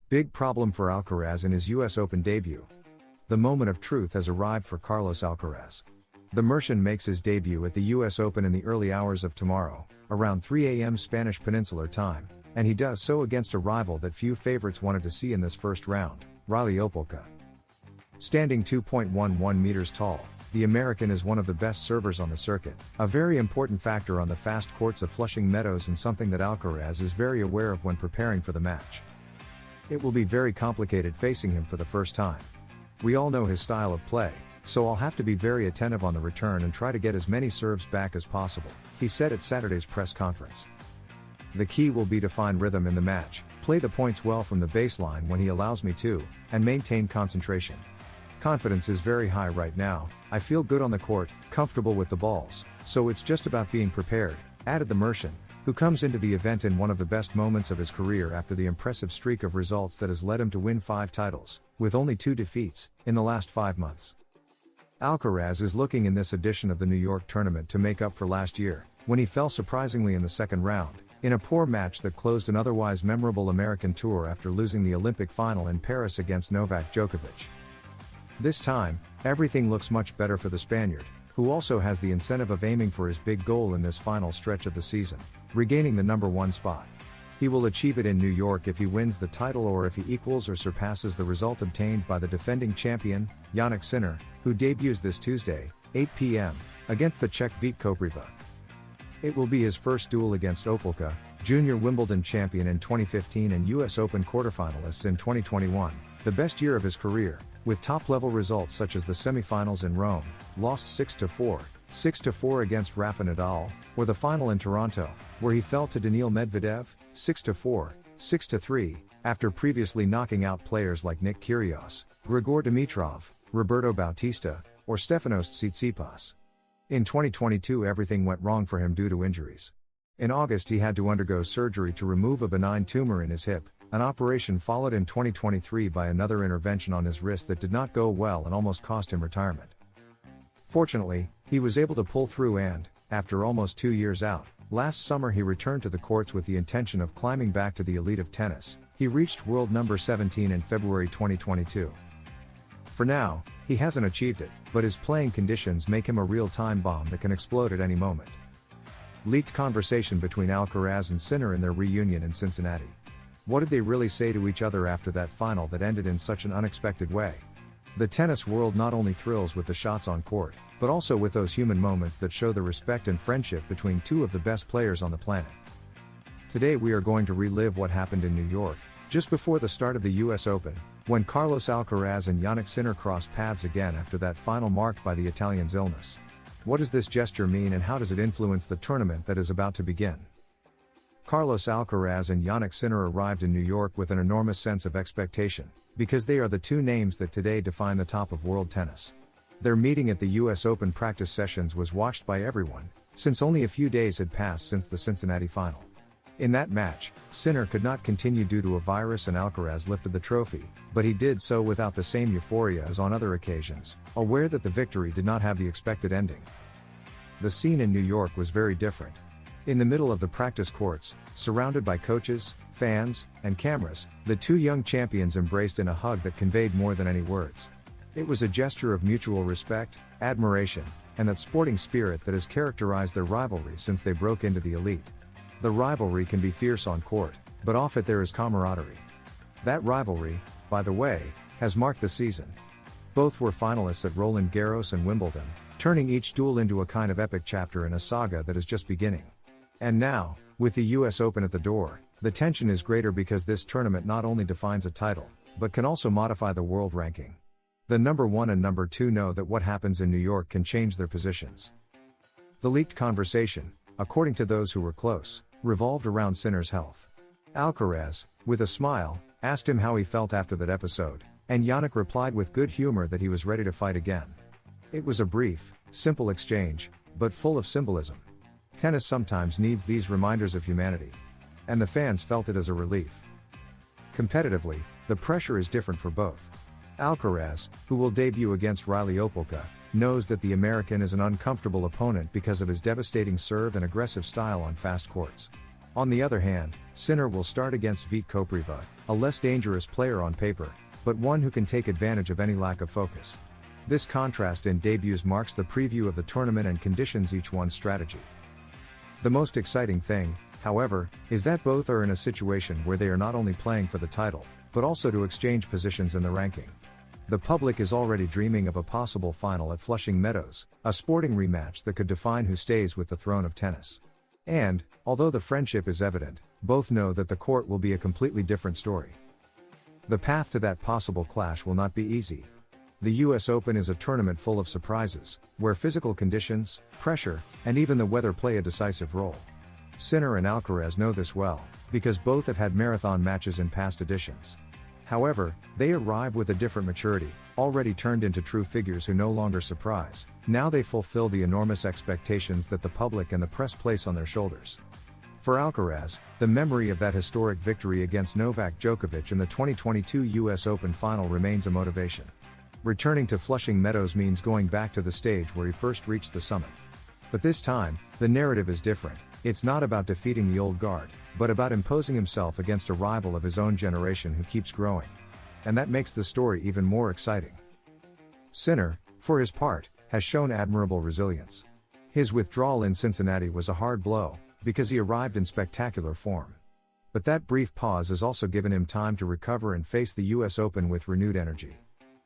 Big problem for Alcaraz in his US Open debut. The moment of truth has arrived for Carlos Alcaraz. The Mercian makes his debut at the US Open in the early hours of tomorrow, around 3 a.m. Spanish Peninsular time, and he does so against a rival that few favorites wanted to see in this first round, OPELKA. Standing 2.11 meters tall, the American is one of the best servers on the circuit, a very important factor on the fast courts of Flushing Meadows and something that Alcaraz is very aware of when preparing for the match. It will be very complicated facing him for the first time. We all know his style of play, so I'll have to be very attentive on the return and try to get as many serves back as possible, he said at Saturday's press conference. The key will be to find rhythm in the match, play the points well from the baseline when he allows me to, and maintain concentration. Confidence is very high right now, I feel good on the court, comfortable with the balls, so it's just about being prepared, added the Mercian, who comes into the event in one of the best moments of his career after the impressive streak of results that has led him to win 5 titles, with only 2 defeats, in the last 5 months. Alcaraz is looking in this edition of the New York tournament to make up for last year, when he fell surprisingly in the second round, in a poor match that closed an otherwise memorable American tour after losing the Olympic final in Paris against Novak Djokovic. This time, everything looks much better for the Spaniard, who also has the incentive of aiming for his big goal in this final stretch of the season, regaining the number 1 spot. He will achieve it in New York if he wins the title or if he equals or surpasses the result obtained by the defending champion, Jannik Sinner, who debuts this Tuesday, 8 p.m., against the Czech Vít Kopriva. It will be his first duel against OPELKA, junior Wimbledon champion in 2015 and US Open quarterfinalists in 2021, the best year of his career, with top-level results such as the semifinals in Rome, lost 6-4, 6-4 against Rafa Nadal, or the final in Toronto, where he fell to Daniil Medvedev, 6-4, 6-3, after previously knocking out players like Nick Kyrgios, Grigor Dimitrov, Roberto Bautista, or Stefanos Tsitsipas. In 2022 everything went wrong for him due to injuries. In August he had to undergo surgery to remove a benign tumor in his hip, an operation followed in 2023 by another intervention on his wrist that did not go well and almost cost him retirement. Fortunately, he was able to pull through and, after almost 2 years out, last summer he returned to the courts with the intention of climbing back to the elite of tennis. He reached world number 17 in February 2022. For now, he hasn't achieved it, but his playing conditions make him a real time bomb that can explode at any moment. Leaked conversation between Alcaraz and Sinner in their reunion in Cincinnati. What did they really say to each other after that final that ended in such an unexpected way? The tennis world not only thrills with the shots on court, but also with those human moments that show the respect and friendship between 2 of the best players on the planet. Today we are going to relive what happened in New York, just before the start of the US Open, when Carlos Alcaraz and Jannik Sinner crossed paths again after that final marked by the Italian's illness. What does this gesture mean and how does it influence the tournament that is about to begin? Carlos Alcaraz and Jannik Sinner arrived in New York with an enormous sense of expectation, because they are the 2 names that today define the top of world tennis. Their meeting at the US Open practice sessions was watched by everyone, since only a few days had passed since the Cincinnati final. In that match, Sinner could not continue due to a virus and Alcaraz lifted the trophy, but he did so without the same euphoria as on other occasions, aware that the victory did not have the expected ending. The scene in New York was very different. In the middle of the practice courts, surrounded by coaches, fans, and cameras, the 2 young champions embraced in a hug that conveyed more than any words. It was a gesture of mutual respect, admiration, and that sporting spirit that has characterized their rivalry since they broke into the elite. The rivalry can be fierce on court, but off it there is camaraderie. That rivalry, by the way, has marked the season. Both were finalists at Roland Garros and Wimbledon, turning each duel into a kind of epic chapter in a saga that is just beginning. And now, with the US Open at the door, the tension is greater because this tournament not only defines a title, but can also modify the world ranking. The number 1 and number 2 know that what happens in New York can change their positions. The leaked conversation, according to those who were close, revolved around Sinner's health. Alcaraz, with a smile, asked him how he felt after that episode, and Jannik replied with good humor that he was ready to fight again. It was a brief, simple exchange, but full of symbolism. Tennis sometimes needs these reminders of humanity. And the fans felt it as a relief. Competitively, the pressure is different for both. Alcaraz, who will debut against OPELKA, knows that the American is an uncomfortable opponent because of his devastating serve and aggressive style on fast courts. On the other hand, Sinner will start against Vít Kopriva, a less dangerous player on paper, but one who can take advantage of any lack of focus. This contrast in debuts marks the preview of the tournament and conditions each one's strategy. The most exciting thing, however, is that both are in a situation where they are not only playing for the title, but also to exchange positions in the ranking. The public is already dreaming of a possible final at Flushing Meadows, a sporting rematch that could define who stays with the throne of tennis. And, although the friendship is evident, both know that the court will be a completely different story. The path to that possible clash will not be easy. The US Open is a tournament full of surprises, where physical conditions, pressure, and even the weather play a decisive role. Sinner and Alcaraz know this well, because both have had marathon matches in past editions. However, they arrive with a different maturity, already turned into true figures who no longer surprise. Now they fulfill the enormous expectations that the public and the press place on their shoulders. For Alcaraz, the memory of that historic victory against Novak Djokovic in the 2022 US Open final remains a motivation. Returning to Flushing Meadows means going back to the stage where he first reached the summit. But this time, the narrative is different. It's not about defeating the old guard, but about imposing himself against a rival of his own generation who keeps growing. And that makes the story even more exciting. Sinner, for his part, has shown admirable resilience. His withdrawal in Cincinnati was a hard blow, because he arrived in spectacular form. But that brief pause has also given him time to recover and face the US Open with renewed energy.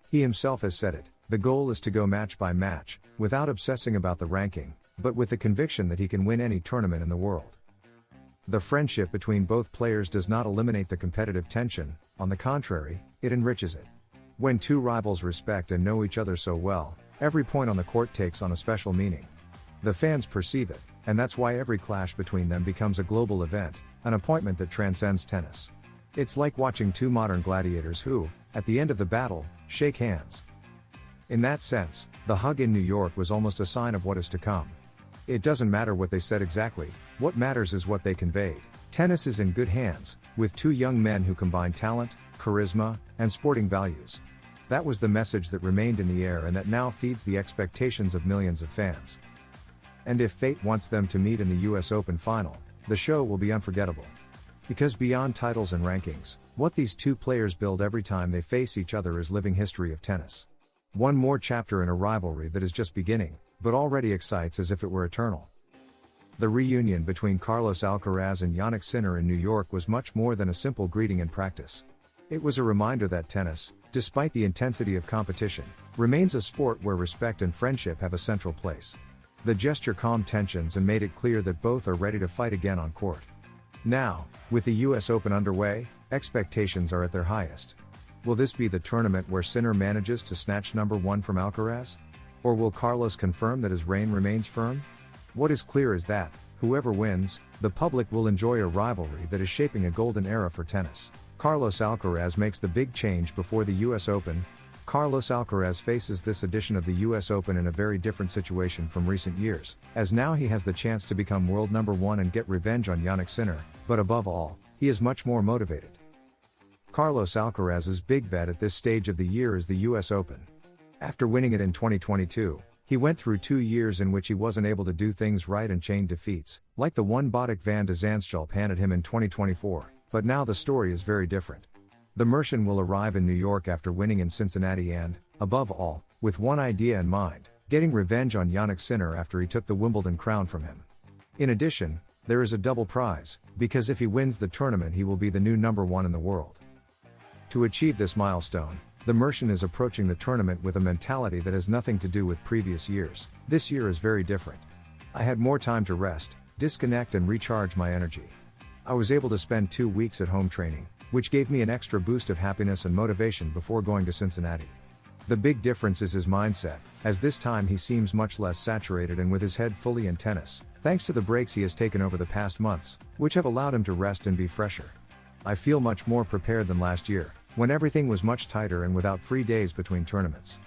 He himself has said it, the goal is to go match by match, without obsessing about the ranking, but with the conviction that he can win any tournament in the world. The friendship between both players does not eliminate the competitive tension, on the contrary, it enriches it. When two rivals respect and know each other so well, every point on the court takes on a special meaning. The fans perceive it, and that's why every clash between them becomes a global event, an appointment that transcends tennis. It's like watching two modern gladiators who, at the end of the battle, shake hands. In that sense, the hug in New York was almost a sign of what is to come. It doesn't matter what they said exactly, what matters is what they conveyed. Tennis is in good hands, with two young men who combine talent, charisma, and sporting values. That was the message that remained in the air and that now feeds the expectations of millions of fans. And if fate wants them to meet in the US Open final, the show will be unforgettable. Because beyond titles and rankings, what these two players build every time they face each other is living history of tennis. One more chapter in a rivalry that is just beginning, but already excites as if it were eternal. The reunion between Carlos Alcaraz and Jannik Sinner in New York was much more than a simple greeting in practice. It was a reminder that tennis, despite the intensity of competition, remains a sport where respect and friendship have a central place. The gesture calmed tensions and made it clear that both are ready to fight again on court. Now, with the US Open underway, expectations are at their highest. Will this be the tournament where Sinner manages to snatch number one from Alcaraz? Or will Carlos confirm that his reign remains firm? What is clear is that, whoever wins, the public will enjoy a rivalry that is shaping a golden era for tennis. Carlos Alcaraz makes the big change before the US Open. Carlos Alcaraz faces this edition of the US Open in a very different situation from recent years, as now he has the chance to become world number one and get revenge on Jannik Sinner, but above all, he is much more motivated. Carlos Alcaraz's big bet at this stage of the year is the US Open. After winning it in 2022, he went through 2 years in which he wasn't able to do things right and chained defeats, like the one Botic van de Zandschulp handed him in 2024, but now the story is very different. The Mercian will arrive in New York after winning in Cincinnati and, above all, with one idea in mind, getting revenge on Jannik Sinner after he took the Wimbledon crown from him. In addition, there is a double prize, because if he wins the tournament he will be the new number one in the world. To achieve this milestone, the Mercian is approaching the tournament with a mentality that has nothing to do with previous years. This year is very different. I had more time to rest, disconnect and recharge my energy. I was able to spend 2 weeks at home training, which gave me an extra boost of happiness and motivation before going to Cincinnati. The big difference is his mindset, as this time he seems much less saturated and with his head fully in tennis, thanks to the breaks he has taken over the past months, which have allowed him to rest and be fresher. I feel much more prepared than last year, when everything was much tighter and without free days between tournaments.